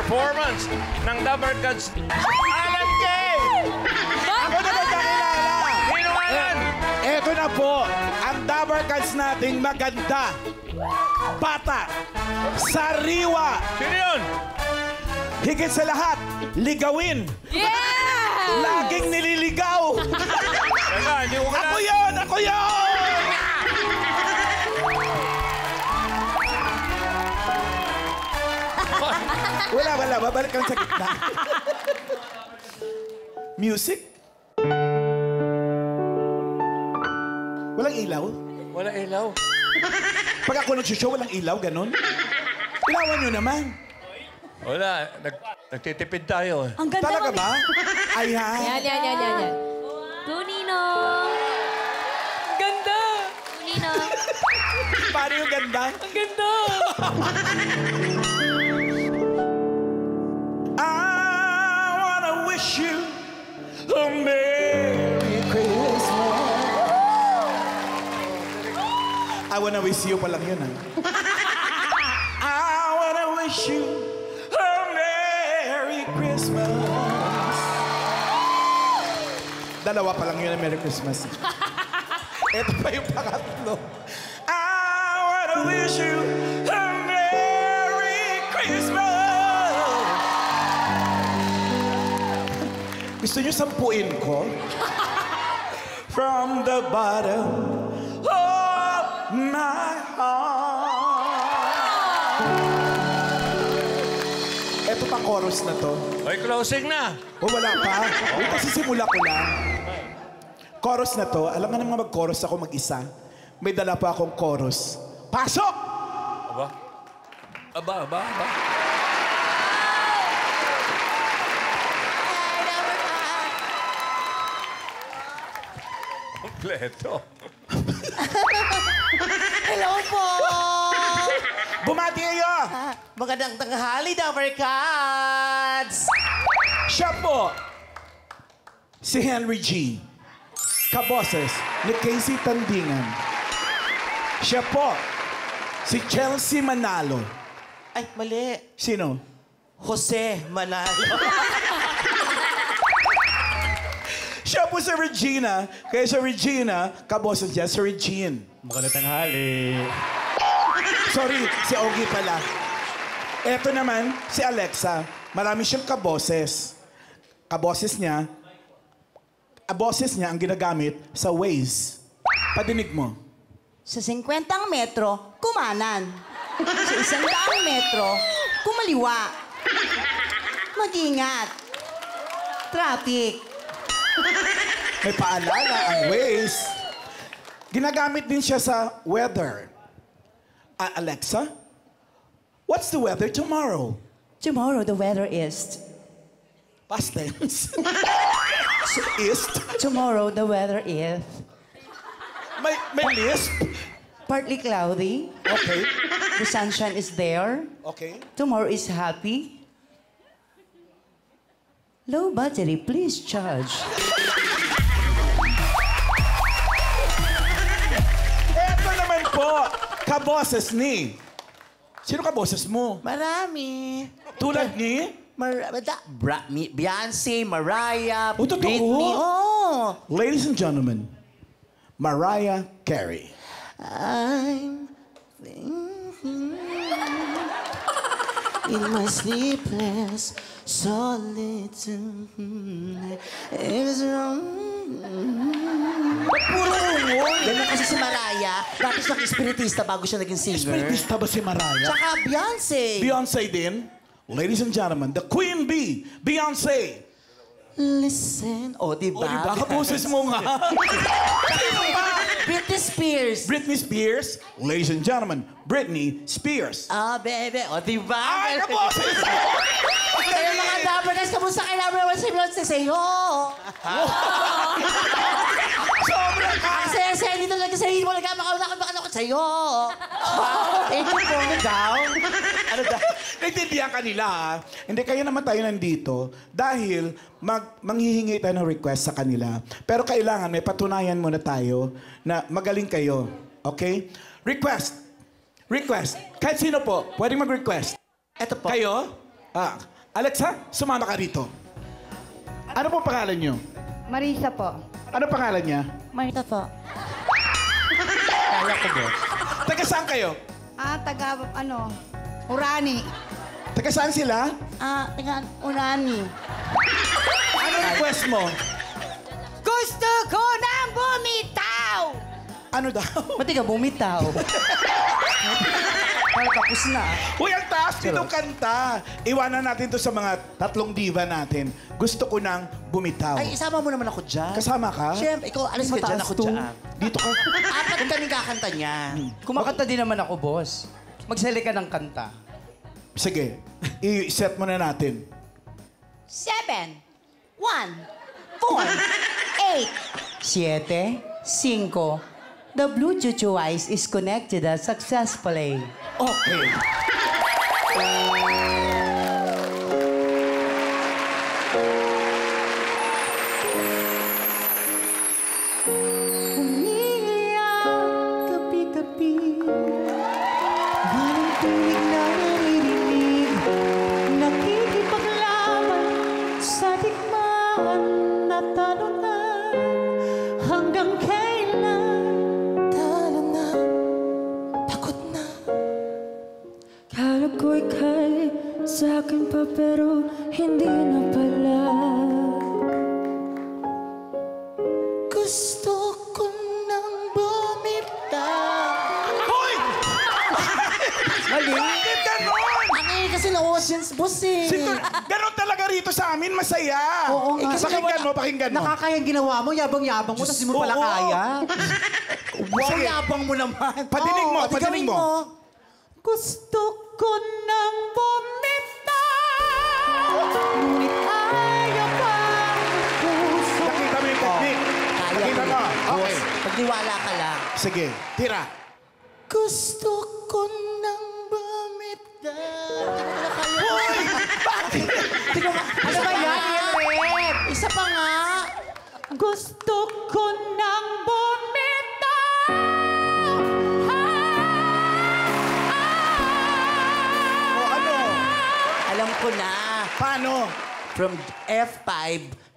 performance ng Dabber Cats. Alan Kay! Ako na magkakilala. Sino nga yan? Eto na po, ang Dabber Cats nating maganda, bata, sariwa, Sino yun? higit sa lahat, ligawin, Yeah! laging nililigaw. Teka, hindi ko Ako yun! Ako yun! Wala. Babalik kang sa gitna. Music? Walang ilaw? Wala ilaw. Pag ako nag-show, walang ilaw, ganun? Ilawan nyo naman. Wala. Nagtitipid tayo. Ang ganda, Talaga Mami. ba? Ayan. Yan. Ninong. Ganda. Ninong. Paano yung ganda? Ang ganda. I wanna wish you a Merry Christmas. I wanna wish you pa lang yun, ha? I wanna wish you a Merry Christmas. Dalawa pa lang yun ang Merry Christmas. Ito pa yung pangatlo. I wanna wish you a Merry Christmas. Gusto niyo sampuin ko? From the bottom of my heart. Ito pa chorus na to. Ay, closing na. O wala pa? Wait, kasi simula ko lang. Chorus na to. Alam nga naman mag-chorus ako mag-isa. May dala pa akong chorus. Pasok! Aba. Kompleto. Hello po! Bumati kayo! Magandang tanghali, Dabber Cats! Siya po, si Henry G. Kaboses ni Casey Tandingan. Siya po, si Chelsea Manalo. Ay, mali. Sino? Jose Manalo. Siya po si Regina. Kaya si Regina, kaboses niya, si Regine. Magandang tanghali. Sorry, si Ogie pala. Eto naman, si Alexa. Marami siyang kaboses. Kaboses niya ang ginagamit sa Waze. Padinig mo. Sa 50 metro, kumanan. Sa 100 metro, kumaliwa. Mag-ingat. Traffic. May paalala ang Waze. Ginagamit din siya sa weather. Alexa, what's the weather tomorrow? Tomorrow, the weather is... Past tense. So, east. Tomorrow, the weather is... May lisp. Partly cloudy. Okay. The sunshine is there. Okay. Tomorrow is happy. Low battery, please charge. Eto naman po, kaboses ni. Sino kaboses mo? Marami. Tulad ni? Beyonce, Mariah, Oh, totoo? Britney. Oh. Ladies and gentlemen, Mariah Carey. I'm in my sleepless solitude. It's wrong. Puro ungon. Ganyan kasi si Mariah. Dati siyang espiritista bago siya naging singer. Espiritista ba si Mariah? Tsaka Beyonce. Beyonce din. Ladies and gentlemen, the Queen Bee, Beyonce. Listen. O, diba? O, diba? Kaboses mo nga. Britney Spears. Britney Spears. Ladies and gentlemen, Britney Spears. Ah, baby. O, diba? Ay, kaboses mo! Kaya mga Dabber Cats, kamusta kayo namin naman si Beyonce? Say ho! Sobra ka! Saya-saya dito lang sa mo. Nagkamakawala ko sa'yo. Thank you po. Down. Ano daw? Naintindihan kanila, ha? Hindi, kaya naman tayo nandito dahil manghihingi tayo ng request sa kanila. Pero kailangan may patunayan muna tayo na magaling kayo. Okay? Request. Request. Kahit sino po, pwedeng mag-request. Ito po. Kayo? Alexa, sumama ka rito. Ano po pangalan niyo? Marisa po. Ano pangalan niya? Marita po. Kaya ko, boss. Taga saan kayo? Taga, Urani. Taga saan sila? Tingnan, Urani. Ano request mo? Gusto ko nang bumitaw! Ano daw? Ba't ka bumitaw? Parang tapos na. Uy, ang taas nitong kanta. Iwanan natin to sa mga tatlong diva natin. Gusto ko nang bumitaw. Ay, isama mo naman ako dyan. Kasama ka? Siyempre, ikaw, alis ka dyan, Mataas ako to. dyan. Dito ka. Apat kami kakanta niya. Kumakanta din naman ako, boss. Magsali ka ng kanta. Sige, i-set mo na natin. 7, 1, 4, 8. 7, 5. The Bluetooth device is connected successfully. Okay. Umiiyak gabi-gabi. Walang tuwig na naririnig. Nakikipaglaban sa digmaan na talunan. Hanggang kailan talo na, pagod na. Kala ko ika'y sa akin pa pero hindi na pala. Gusto ko nang bumitaw. Hoy! Mali. Bakit ganon? Ang ingay kasi na audience, boss eh. Ganon talaga rito sa amin, masaya. Oo nga. Pakinggan mo, pakinggan mo. Nakakayang ginawa mo, yabang-yabang mo, tapos di mo pala Oo. kaya. Wow, Sige. yabang mo naman. Padinig mo, Oo, padinig gawin mo. Gusto ko nang bumitaw, ngunit ayaw pa ang puso. Nakita mo yung technique. Kaya Nakita mo. mo. Okay. Pagdiwala ka lang. Sige, tira. Gusto ko nang bumitaw. Hoy! Bakit? Ano ba yan, Rep? Isa pa nga. Gusto ko nang bumitaw. O ano? Alam ko na. Paano? From F5,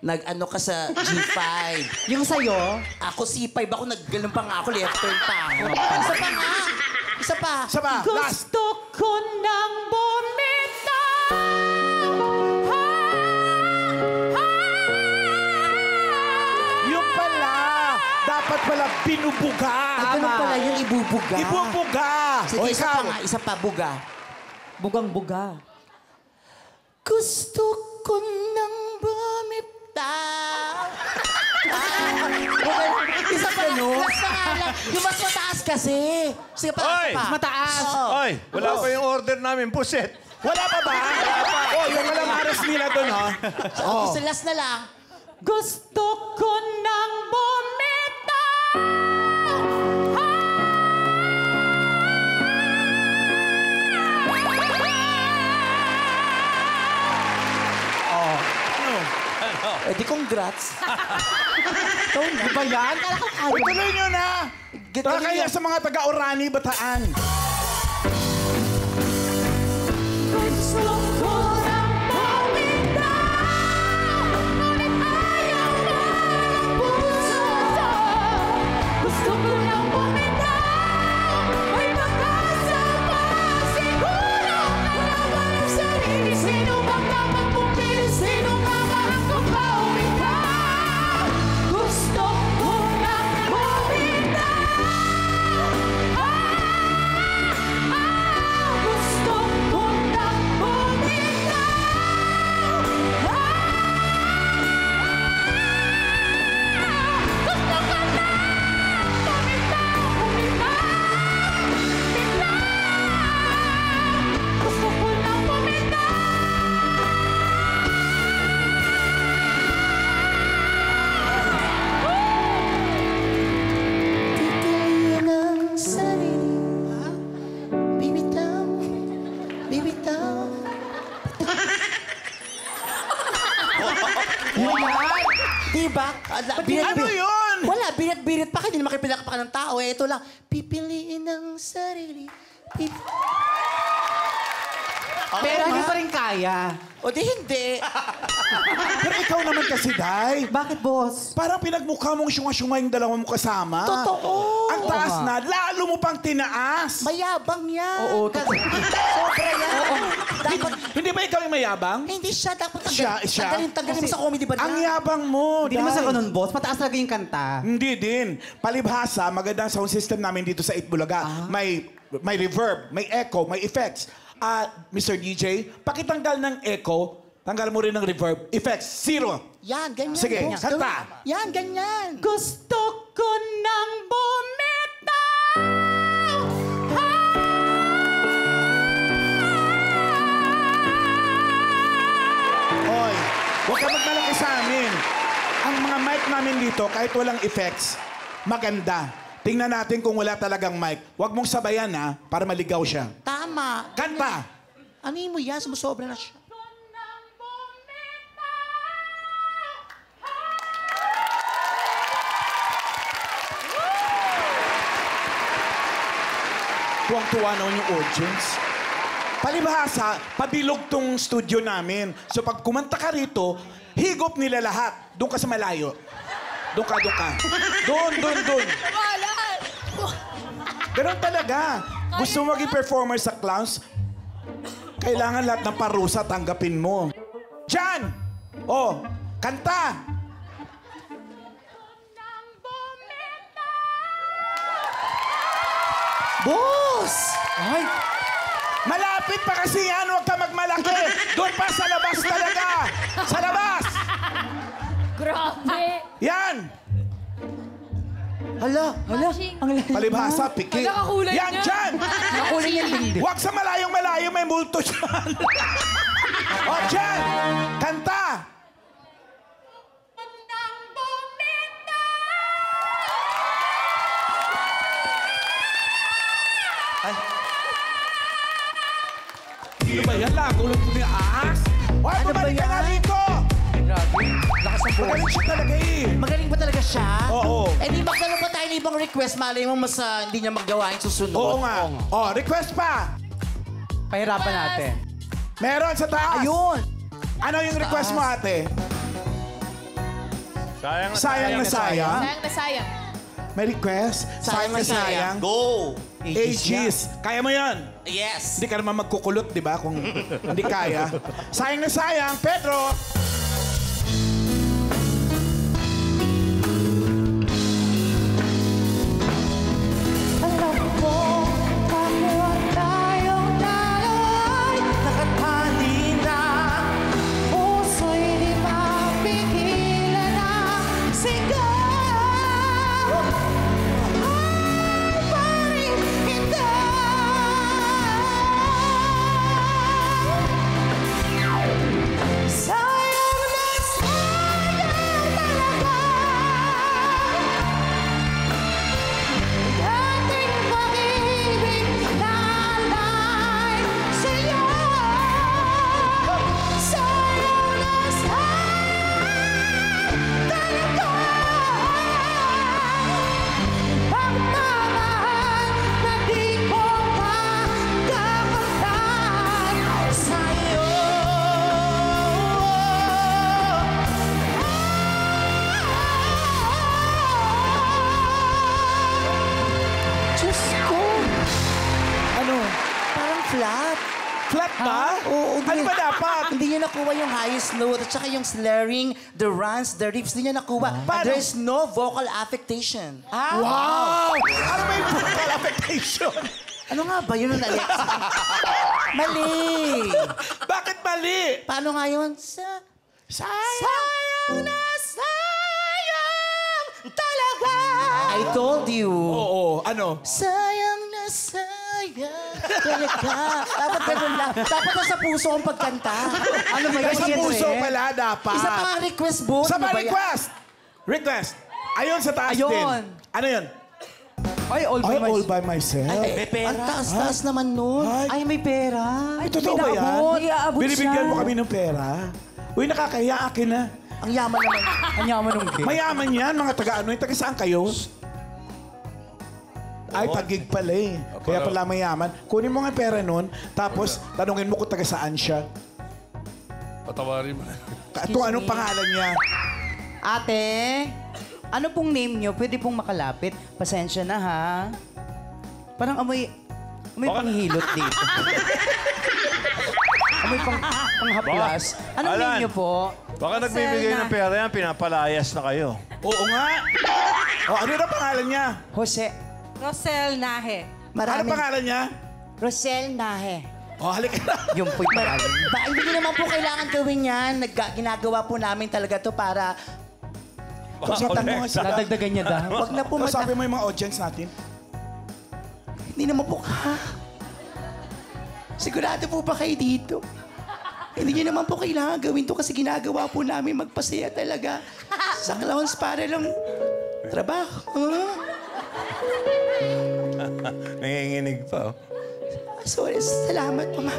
nag-ano ka sa G5. Yung sa'yo, Ako C5, ako naggalong pa nga ako, left turn pa ako. Isa pa nga. Isa pa. Saba, last. gusto ko nang bumitaw. Yung pala. Dapat pala binubuga. Ano pala yung ibubuga? Ibubuga. Sige, O isa pa ikaw. nga. Isa pa, buga. Bugang-buga. Gusto ko nang bumitaw. Isa pa nga. Last na nga lang. Yung mas mataas kasi. Sige pa, Oy! isa pa. Mataas. Oo. Oy, wala pa yung order namin, puset. Wala pa ba? Wala pa. Oh, yung alamares nila doon, ha? Oh. Isa last na lang. Gusto ko nang bumitaw. Eh di congrats. Di ba yan? Ituloy nyo na. Ituloy Kaya nyo. sa mga taga-Orani, Bataan. Gusto ko nang bumitaw. Ngunit ayaw na ang puso. Gusto ko nang bumitaw. Ay makasama siguro. Nalaman ang sarili. Sino bang dapat pumili? Sino nga ba ang kumawitaw? Gusto ko nang bumitaw. Gusto ko nang bumitaw. Gusto ko nang bumitaw. Gusto ko nang bumitaw. Pipiliin ang sarili. Bibitaw. Bibitaw. Diba? Ano yun? Wala, binat-binat pa kayo. Hindi naman kayo pinakpakan ng tao. Eh, ito lang. Pipiliin ang sarili. Pero hindi pa rin kaya. O di hindi. Pero ikaw naman kasi, Day. Bakit, boss? Parang pinagmukha mong syunga-syunga yung dalawa mo kasama. Totoo. Ang taas Oo na, lalo mo pang tinaas. Mayabang yan. Oo, Sobra yan. Dapat, Hindi ba ikaw yung mayabang? hindi siya. Dapat Siya. tanggalin mo sa comedy ba Ang yabang mo, Hindi naman sa Day. ganun, boss. Mataas talaga yung kanta. Hindi din. Palibhasa, magandang sound system namin dito sa Itbulaga. May reverb, may echo, may effects. Mr. DJ, pakitanggal ng echo, tanggal mo rin ng reverb. Effects, 0. Yan, ganyan. Sige, Ganyan. kanta. Yan, ganyan. Gusto ko nang bumitaw. Hoy, huwag ka magmalaki sa amin. Ang mga mic namin dito, kahit walang effects, maganda. Tingnan natin kung wala talagang mic. Huwag mong sabayan, ha, para maligaw siya. Tama. Kanta! Ano mo yan? Sumusobra na siya. Tuwang-tuwa naman yung audience. Palibhasa, pabilog tong studio namin. So pag kumanta ka rito, higop nila lahat. Doon ka sa malayo. Doon ka. Doon. Ganun talaga. Gusto mo maging performer sa clowns, kailangan lahat ng parusa tanggapin mo. Diyan! Oh, kanta! Boss! Ay! Malapit pa kasi yan, huwag ka magmalaki. Doon pa sa labas talaga. Sa labas! Grabe. Yan! Hala. Matching. Ang lalim. Palibhasa, piki. Ang nakakulay Yan, niya. dyan! Nakulay yung dingding. Huwag sa malayong-malayo, may multo dyan. O, dyan! Kanta! Ano ba yan? Lagulot mo yung ahas? Hoy, Ano ba bumalik ka yan? nga rito! Grabe. Lakas ng Magaling siya talaga eh. Magaling ba talaga siya? Oo. Eh di magdala pa tayo ng ibang request. Malay mo mas hindi niya magawa yung susunod. Oo nga. Oh, request pa! Pahirapan natin. Meron sa taas. Ayun. Ano yung request mo, ate? Sayang Sayang na sayang. Sayang na sayang. May request? Sayang na sayang. Go! Aegis. Kaya mo yan. Yes. Hindi ka naman magkukulot, di ba? Kung hindi kaya. Sayang na sayang. Pedro! Alam mo, kapwa tayong daloy, nakatali na, puso'y di mapigilan na sigaw. Ay, paring hindi. Sayang na sayang talaga. Dating pag-ibig lalay sa'yo. Sayang na sayang talaga. Pagmamahal na di ko makakamtan sa'yo. Diyos ko, Ano? Parang flat. Flat ba? Oo. Ano ba dapat? Hindi niya nakuha yung highest note at saka yung slurring, the runs, the riffs, hindi niya nakuha. Paano? There's no vocal affectation. Wow! Ano ba yung vocal affectation? Ano nga ba yun, Alex? Mali! Bakit mali? Paano nga yun? Sayang na sayang talaga. I told you. Oo, ano? Sayang na sayang talaga. Dapat ganun lang. Dapat nasa puso ang pagkanta. Ano ba yun? Sa puso pala dapat. Isa pa nga request, boss. Sa Ano ba yan? request! Request! Ayun sa taas Ayun. din. Ano yun? Ay, all by Ay, all myself. by myself. Ang taas-taas naman nun. Ay, Ay, may pera. ay, totoo ba yan? inaabot. May iaabot Binibigyan siya. mo kami ng pera? Uy, nakakahiya akin na. Ang yaman naman. Ang yaman ng game. Mayaman yan, mga taga-ano. Taga saan kayo? Ay, tagig pala eh. Kaya pala mayaman. Kunin mo nga pera nun, tapos tanungin mo kung taga saan siya. Patawarin mo. Kung anong pangalan niya. Ate, ano pong name nyo? Pwede pong makalapit. Pasensya na, ha? Parang amoy panghilot dito. Amoy panghaplas. Anong name nyo po? Baka nagbibigay ng pera yan, pinapalayas na kayo. Oo nga. O, ano na pangalan niya? Jose. Rosel Nahe. Ano pangalan niya? Rosel Nahe. O, halika na. Yung po'y pangalan. Hindi niyo naman po kailangan gawin yan. Ginagawa po namin talaga to para... Pagsatan mo nga sila. Nadagdagan niya daw. Wag na po Sabi mo yung mga audience natin. Hindi naman po ka. Sigurado po ba kayo dito? Hindi niyo naman po kailangan gawin to kasi ginagawa po namin magpasaya talaga. Sa clowns para lang trabaho. Nanginginig pa. Sorry, salamat mga...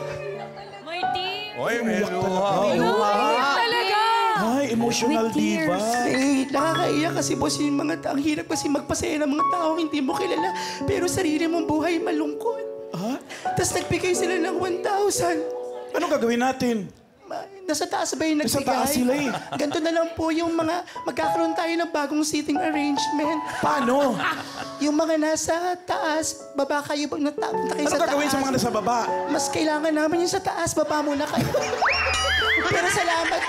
My team. Oy, may luha. Talaga. Ay, emotional diva. Eh, nakakaiyak kasi boss yung mga ang hirap kasi magpasaya ng mga tao hindi mo kilala. Pero sarili mong buhay malungkot. Ha? Tapos nagbigay sila ng 1,000. Anong gagawin natin? Nasa taas ba yung Nasa nagbigay? taas sila eh. Ganito na lang po yung mga... Magkakaroon tayo ng bagong seating arrangement. Paano? Yung mga nasa taas, baba kayo pag natapunta kayo Ano sa taas. gagawin sa mga nasa baba? Mas kailangan namin yung sa taas, baba muna kayo. Pero salamat.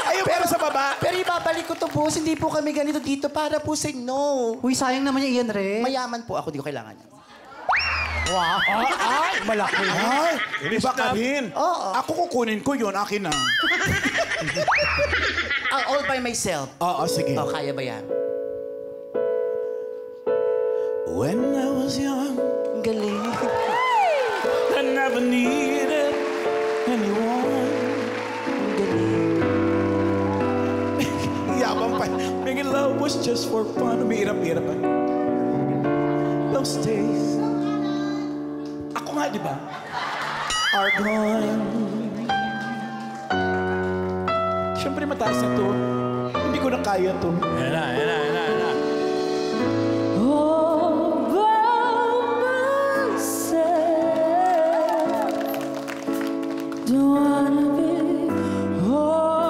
Ayun, pero sa baba. Pero ibabalik ko to, boss. Hindi po kami ganito dito para po sa no. Uy, sayang naman yung iyan, Re. Mayaman po ako, di ko kailangan yan. Wow. Ay, malaki. Ay, iba ka rin. Oo. Ako kukunin ko yun, akin na. All by myself. Oo, sige. Oh, kaya ba yan? When I was young, Ang galing. I never needed anyone. Ang galing. Yabang pa. Making love was just for fun. Umiirap-irap pa. Those days. Ako nga, di ba? Are gone. Siyempre mataas na to. Hindi ko na kaya to. Yan na. All by myself. Don't wanna be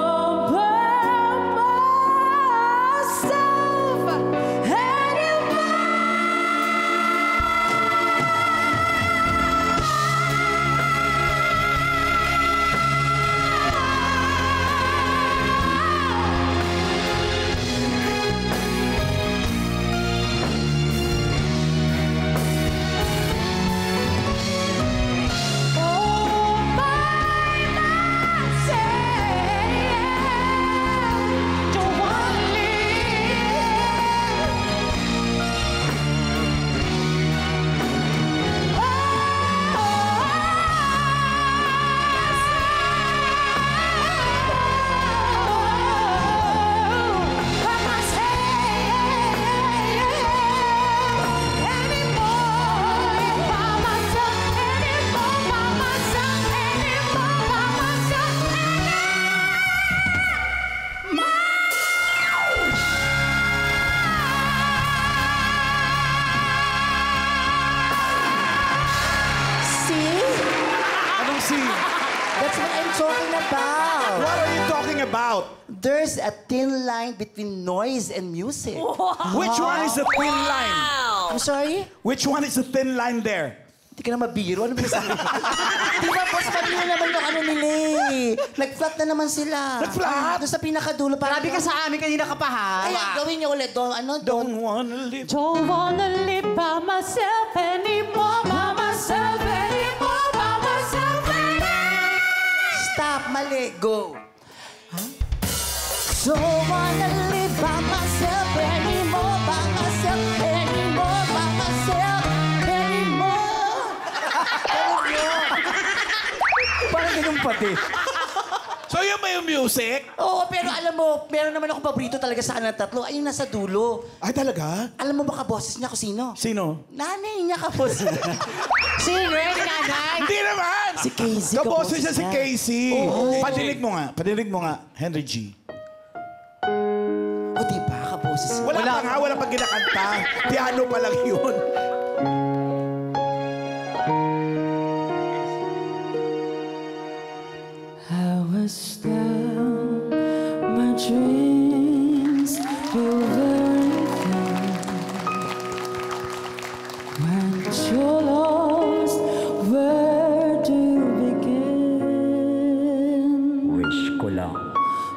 all by myself anymore. All by myself. Don't wanna See? Anong scene? That's what I'm talking about. What are you talking about? There's a thin line between noise and music. Which one is the thin line? I'm sorry? Which one is the thin line there? Hindi ka na mabiro. Ano ba sabi? Di ba, boss, mali na naman yung ano nila eh. Nag-flat na naman sila. Nag-flat? Doon sa pinakadulo. Grabe ka sa amin, kanina ka pa, ha? Kaya gawin niyo ulit doon. Ano doon? Don't wanna live. Don't wanna live by myself anymore, by myself anymore, by myself anymore. Stop. Mali. Go. Don't wanna live by myself anymore, by myself anymore, by myself anymore. Parang ganun pati. So yun ba yung music? Oo, pero alam mo, meron naman ako paborito talaga sa kanang tatlo. Ayun nasa dulo. Ay, talaga? Alam mo ba kaboses niya kung sino? Sino? Nanay niya kaboses. Sino yung nanay? Hindi naman! Si Casey. Kaboses siya si niya. Casey. Oo. Padinig mo nga, Henry G. O diba, kaboses niya. Wala pa nga, wala pang ginakanta. Piano pa lang yun. dreams feel very thin. When you're lost, where do you begin? Wish ko lang.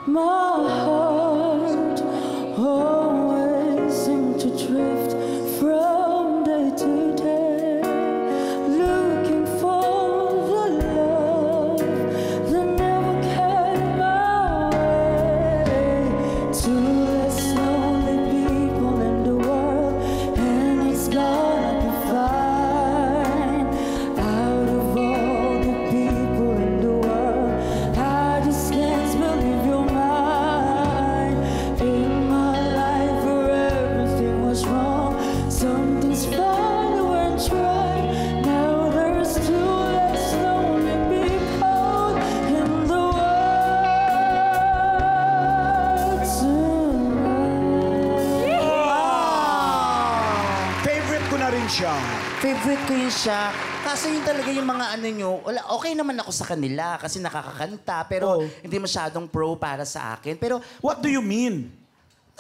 My heart always seems to drift from day to day, looking for the love that never came my way. Two less lonely people in the world, and it's gonna be fine. Out of all the people in the world, I just can't believe you're mine. In my life where everything was wrong, something's finally went right. Now there's two less lonely people in the world tonight. Favorite ko na rin siya. Favorite ko yun siya. Kaso yun talaga yung mga ano nyo, wala, okay naman ako sa kanila kasi nakakakanta, pero Oh. hindi masyadong pro para sa akin. Pero What do you mean?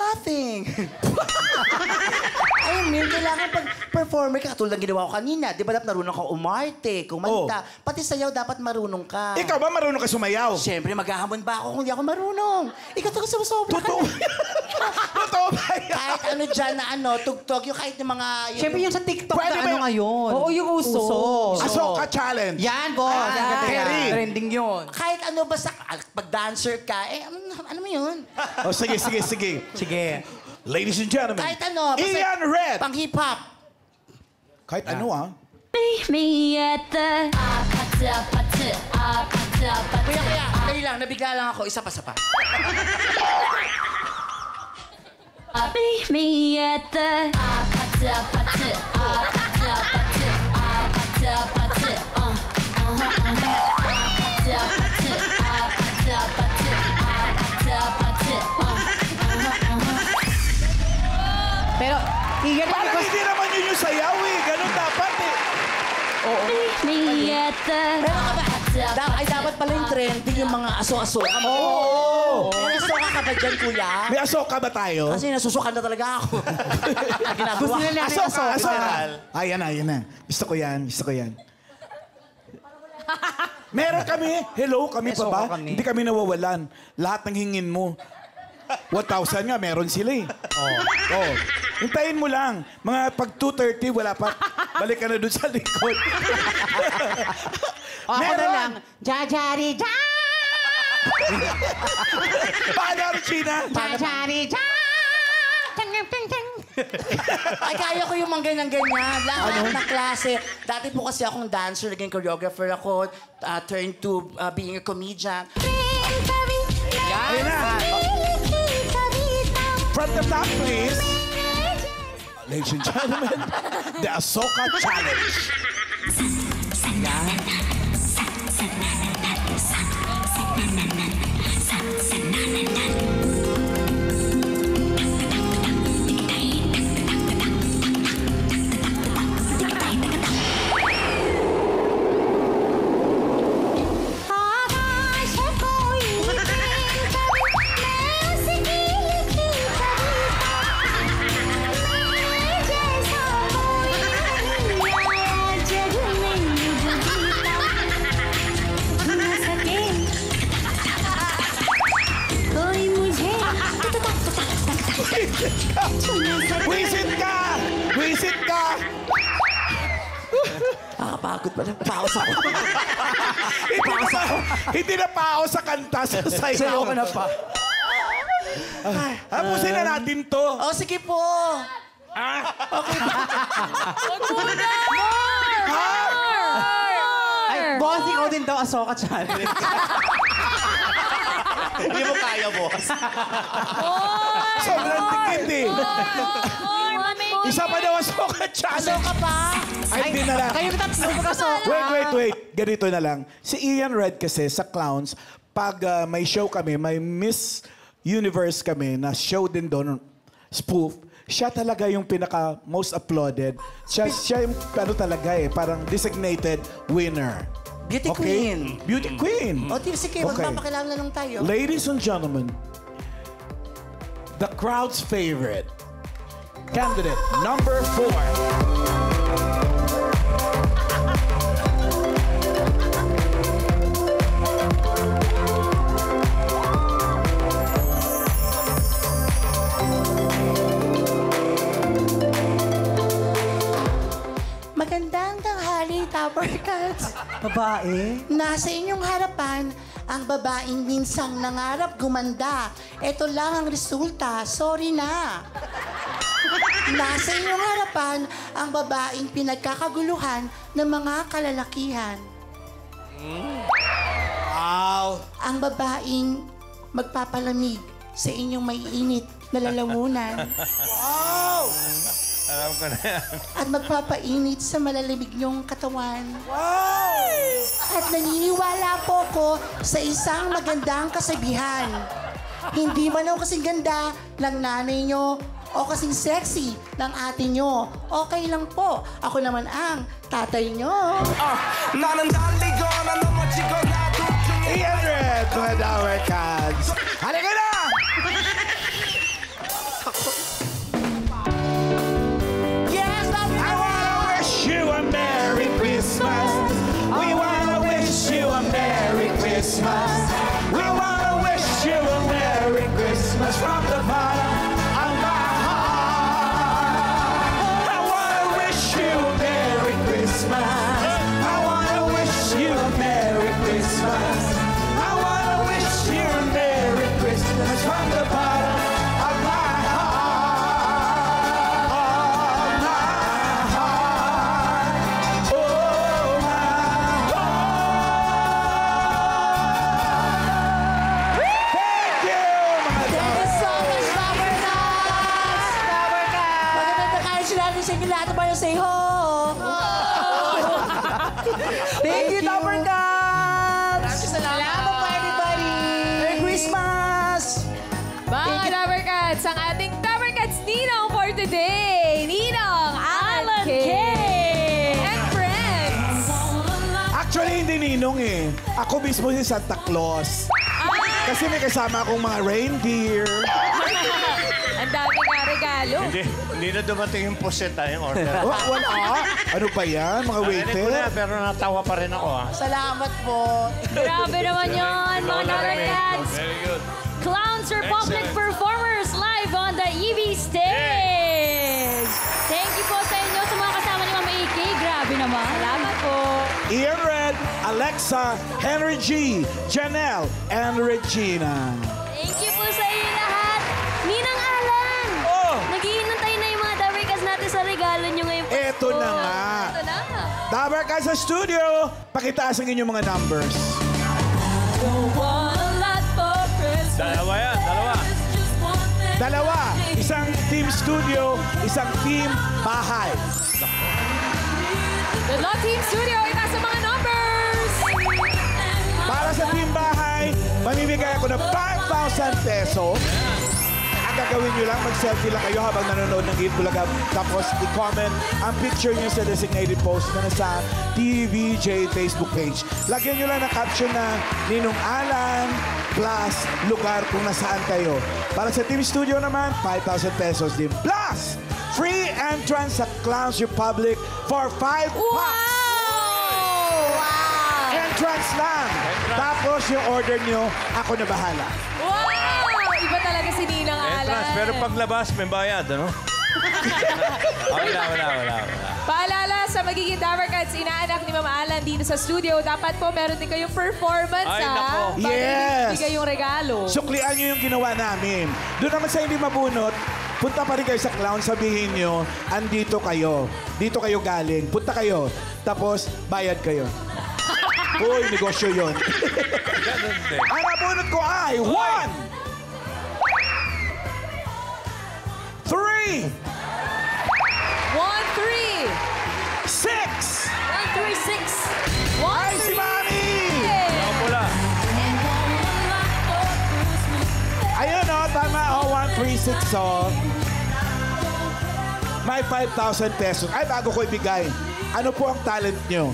nothing. I mean, kailangan pag performer ka, katulad ng ginawa ko kanina. Di ba dapat marunong ka umarte, kumanta. Pati sayaw dapat marunong ka. Ikaw ba marunong ka sumayaw? Siyempre, maghahamon ba ako kung di ako marunong? Ikaw talaga sumusobra ka. Totoo. Totoo ba yan? Kahit ano dyan na ano, tugtog, yung kahit yung mga... Siyempre yung sa TikTok Pwede na ba ano yung- ngayon. Oo, yung uso. Asoka challenge. Yan, boss. Yan, Kerry. Trending yun. Kahit ano, basta pag dancer ka, ano mo yun? Oh, sige. Sige. Ladies and gentlemen, Kahit ano, basta Ian Red. pang hip-hop. Kahit ano Meet me at the Kuya, dali lang, nabigla lang ako, isa pa. Meet me at the Pero, Igan, Parang hindi naman yun yung sayaw eh. Ganun dapat eh. Meet me at the Ay, dapat pala yung trending yung mga aso-aso. Oo! May nasuka ka ba dyan, kuya? May asoka ba tayo? Kasi nasusukan na talaga ako. Ginagawa. Gusto nila natin Asoka. asoka. Ayan na. Gusto ko yan. Meron kami. Hello, kami May pa ba? asoka kami. Hindi kami nawawalan. Lahat ng hingin mo. 1,000 nga, meron sila eh. Oh. Hintayin mo lang. Mga pag 2:30, wala pa. Balik ka na dun sa likod. Ako na lang. Jajari, ja! Paano, Regina? Jajari, ja! Ay, kaya ko yung mga ganyan-ganyan. Lahat ng klase. Dati po kasi akong dancer, naging choreographer ako, turned to being a comedian. Ayun na. From the top, please. Ladies and gentlemen, the Asoka Challenge. आकाश कोई मैं उसकी लिखी कविता मैं जैसा कोई नहीं आया जग में युग बीता न सके कोई मुझे Wisit ka! Wisit ka! Nakapagod pala. Paos ako. Hindi na pa ako sa kanta sa sayaw. Sayaw ka na pa. Hapusin na natin to. Oh, sige po. Ay, boss, ikaw din daw asoka challenge. Hindi mo kaya, boss. Sobrang tikit eh. Isa pa daw ang Asoka Challenge. Ka pa? Ay, hindi na lang. Kayo tatlo mag-asoka. Wait. Ganito na lang. Si Ian Red kasi sa Clowns, pag may show kami, may Miss Universe kami na show din doon, spoof, siya talaga yung pinaka most applauded. Siya yung ano talaga eh, parang designated winner. Beauty Okay? queen. Beauty queen. O, sige, Okay. magpapakilala lang tayo. Ladies and gentlemen, the crowd's favorite. Candidate number 4. Magandang tanghali, Topper Cats. Babae? Nasa inyong harapan ang babaeng minsang nangarap gumanda. Ito lang ang resulta. Sorry na. Nasa inyong harapan ang babaeng pinagkakaguluhan ng mga kalalakihan. Wow! Ang babaeng magpapalamig sa inyong maiinit na lalamunan. Alam ko na yan. At magpapainit sa malalamig niyong katawan. Wow! At naniniwala po ko sa isang magandang kasabihan. Hindi man ako kasing ganda ng nanay nyo o kasing sexy ng ate nyo. Okay lang po. Ako naman ang tatay nyo. Ian Red, mga Dower Cats. Halika na! Yes, I wanna wish you a Merry Christmas. We wanna wish you a Merry Christmas. We wanna wish you a Merry Christmas from the bottom of my heart. I wanna wish you a Merry Christmas. I wanna wish you a Merry Christmas. I wanna wish you a Merry Christmas from the bottom of my Thank you so much, Topper Cats! Magandang tanghali sila natin sa inyo lahat. Para say ho! Thank you, Topper Cats! Salamat po, everybody! Merry Christmas! Mga Lover Cats, ang ating Lover Cats Ninong for today. Ninong, Alan K. And friends. Actually, hindi ninong eh. Ako mismo si Santa Claus. Kasi may kasama akong mga reindeer. Ang dami nga regalo. Hindi na dumating yung puset yung order. Wala. Ano pa yan, mga Narinig ko waiter? na, pero natawa pa rin ako. Salamat po. Grabe naman yun, mga Lover Cats. Very good. Clowns Republic Excellent. performers live on the EV stage. Thank you po sa inyo sa mga kasama ni Mama Iki. Grabe naman. Salamat po. Ian Red, Alexa, Henry G, Janelle, and Regina. Thank you po sa inyo lahat. Ninang Alan! Oh! Naghihintay na yung mga Dabarkas natin sa regalo nyo ngayong Pasko. Eto na nga. Ito na. Dabar ka sa studio. Pakitaas ang inyong mga numbers. Dalawa yan, dalawa. Dalawa. Isang team studio, isang team bahay. Good luck, Team Studio. Itaas ang mga numbers. Para sa team bahay, mamimigay ako ng 5,000 pesos. Ang gagawin nyo lang, mag-selfie lang kayo habang nanonood ng Eat Bulaga. Tapos i-comment ang picture nyo sa designated post na nasa TVJ Facebook page. Lagyan nyo lang ng caption na Ninong Alan plus lugar kung nasaan kayo. Para sa Team Studio naman, 5,000 pesos din. Plus, free entrance sa Clowns Republic for 5 bucks. Wow! Entrance lang. Tapos yung order nyo, ako na bahala. Wow! Iba talaga si Ninang Alan. Entrance, pero paglabas, may bayad, ano? Wala. Paalala sa magiging Dabarcats, inaanak ni Mama Alan dito sa studio. Dapat po meron din kayong performance, Ay, nako. Para Yes. ibigay yung regalo. Suklian nyo yung ginawa namin. Doon naman sa hindi mabunot, punta pa rin kayo sa clown, sabihin nyo, andito kayo. Dito kayo galing. Punta kayo. Tapos, bayad kayo. Uy, negosyo yun. Ganun din. Ang nabunot ko ay 1, 3, 1, 3. 6. 1, 3, 6. Ay, si Mami! Ako pula. Ayun o, tama o, 1, 3, 6 o. May 5,000 pesos. Ay, bago ko ibigay. Ano po ang talent nyo?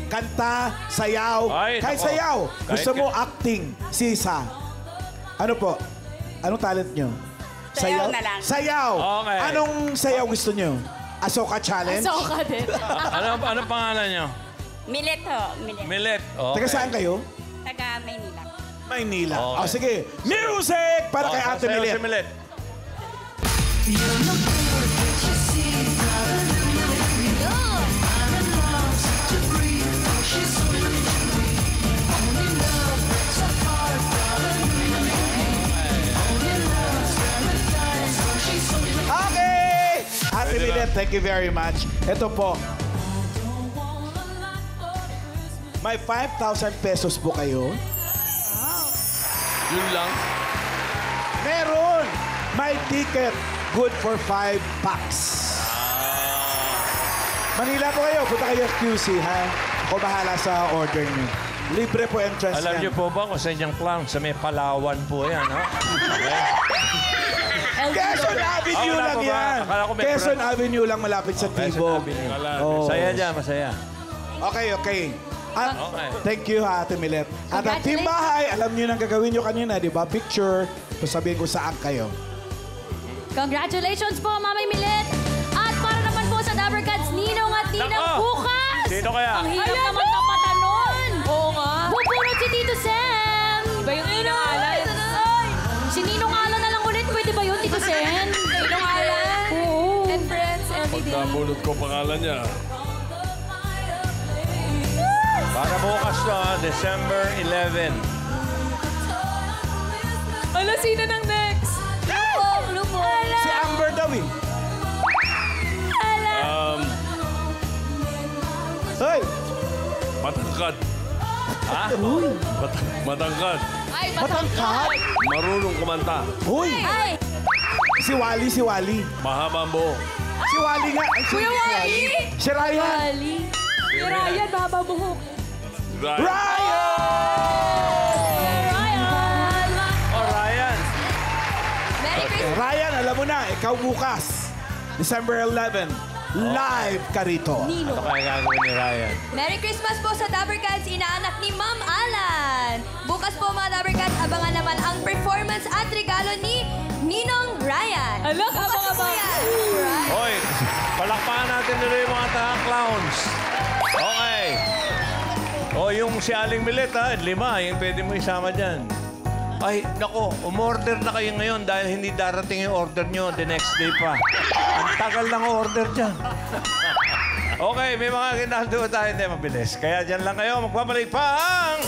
Kanta, sayaw, Ay, kahit nako. sayaw. Kahit Gusto mo acting, sisa. Ano po? Anong talent nyo? Sayaw na lang. Sayaw. Okay. Anong sayaw gusto nyo? Asoka Challenge? So ka din. Anong pangalan nyo? Milet ho, Milet. Millet. Okay. Taga saan kayo? Taga Maynila. Maynila. Okay. O sige, music para kay Ate sayaw Milet. Si Millet. Okay! Ate Milet, thank you very much. Ito po. May 5,000 pesos po kayo. Yun lang. Meron! May ticket. Good for 5 packs. Manila po kayo. Punta kayo sa QC, ha? Ako bahala sa order niyo. Libre po entrance Alam yan. niyo po ba kung saan yung clown? Sa may Palawan po yan, no? Okay. Quezon Avenue wala lang pa ba? yan. Akala ko may Quezon brand. Avenue lang malapit sa Tibog. Oh. Masaya dyan, masaya. Okay. At Okay. thank you, ha, Ate Milet. At ang Team Bahay, alam niyo nang gagawin niyo kanina, di ba? Picture. Sabihin ko saan kayo. Congratulations po, Mamay Milet. At para naman po sa Dabber Cats, Ninong at Ninang Nako! bukas. Sino kaya? Ang hirap naman tapatan nun. Oo nga. Bubunot si Tito Sam. Iba yung Ninong Alan. Si Ninong Alan na lang ulit. Pwede ba yun, Tito Sam? Ninong Alan. Oo. And friends, everyday. Nabulot ko pangalan niya. Para bukas to, ha? December 11. Ala, sino ng next? Lupo. Si Amber daw eh. Hoy! Matangkad. Ha? Matangkad. Ay, Matangkad! Marunong kumanta. Hoy! Ay, Si Wally. Mahaba ang buhok. Si Wally nga. Ay, si Kuya Wally. Si Ryan. Wally. Si Ryan, baba buhok. Right. Ryan! Ryan. Oh, Ryan. Merry Christmas. Ryan, alam mo na, ikaw bukas. December 11. Live ka rito. Ano kaya gagawin ni Ryan? Merry Christmas po sa Dabber Cats, inaanak ni Ma'am Alan. Bukas po mga Dabber Cats, abangan naman ang performance at regalo ni Ninong Ryan. Alak, Bukas po abang-abang. yan. Right. Hoy, palakpakan natin nila yung mga taga-clowns. Okay. O, yung si Aling Milet, ha? 5, yung pwede mo isama dyan. Ay, nako, umorder na kayo ngayon dahil hindi darating yung order nyo the next day pa. Ang tagal ng order dyan. Okay, may mga ginagawa tayo. Hindi, mabilis. Kaya dyan lang kayo. Magbabalik pa ang...